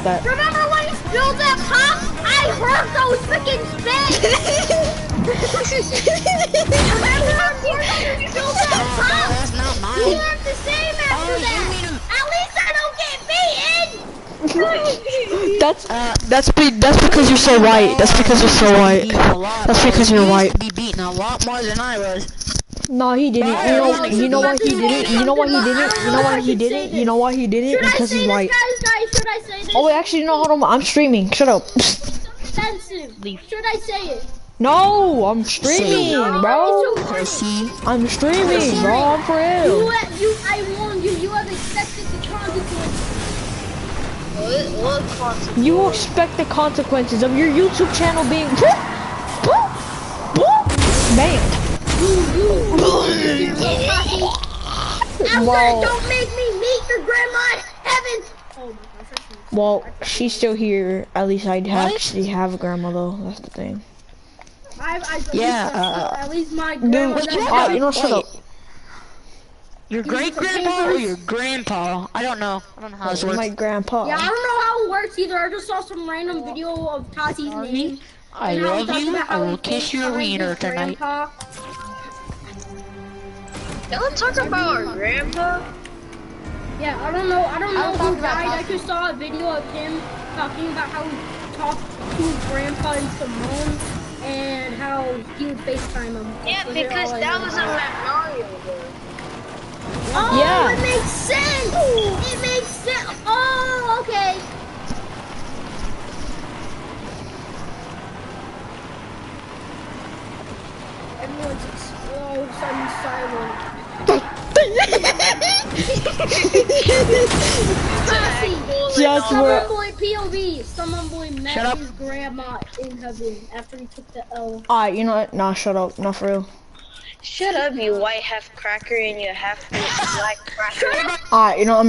that. Remember when you spilled that pop? I heard those freaking spins! Remember when you spilled that pop? That's not mine. You have the same after that! At least I don't get beaten! That's because you're so white. That's because you're so white. That's because you're white. Be beaten a lot more than I was. No, he didn't. You know why he didn't? You know why he didn't? You know why he didn't? You know why he didn't? Because he's white. Should I say this? Oh wait, actually no, hold on. I'm streaming. Shut up. Offensive. Should I say it? No, I'm streaming, bro. Pussy. I'm streaming, bro. I'm for real. I warned you. You have accepted the consequences. What consequences? You expect the consequences of your YouTube channel being banned. Well, don't make me meet your grandma in heaven. Oh my gosh. Well, she's still here. At least I actually have a grandma though. That's the thing. At least my grandma. You know, shut up. Your great grandpa or your grandpa? I don't know. I don't know how this works. My grandpa. Yeah, I don't know how it works either. I just saw some random video of Tati's name. I love you. I will kiss your wiener tonight. Don't talk about our grandpa. Yeah, I don't know who died. I just saw a video of him talking about how he talked to his grandpa in Simone and how he would FaceTime him. Yeah, because that was a Magnolia. Oh, yeah. It makes sense. It makes sense. Oh, okay. Everyone's all of a sudden silent. Someone boy POV. Someone boy met his grandma in heaven after he took the L. Alright, you know what? Nah, shut up. Not for real. Shut up, you white half cracker and you half black cracker. Alright, you know what?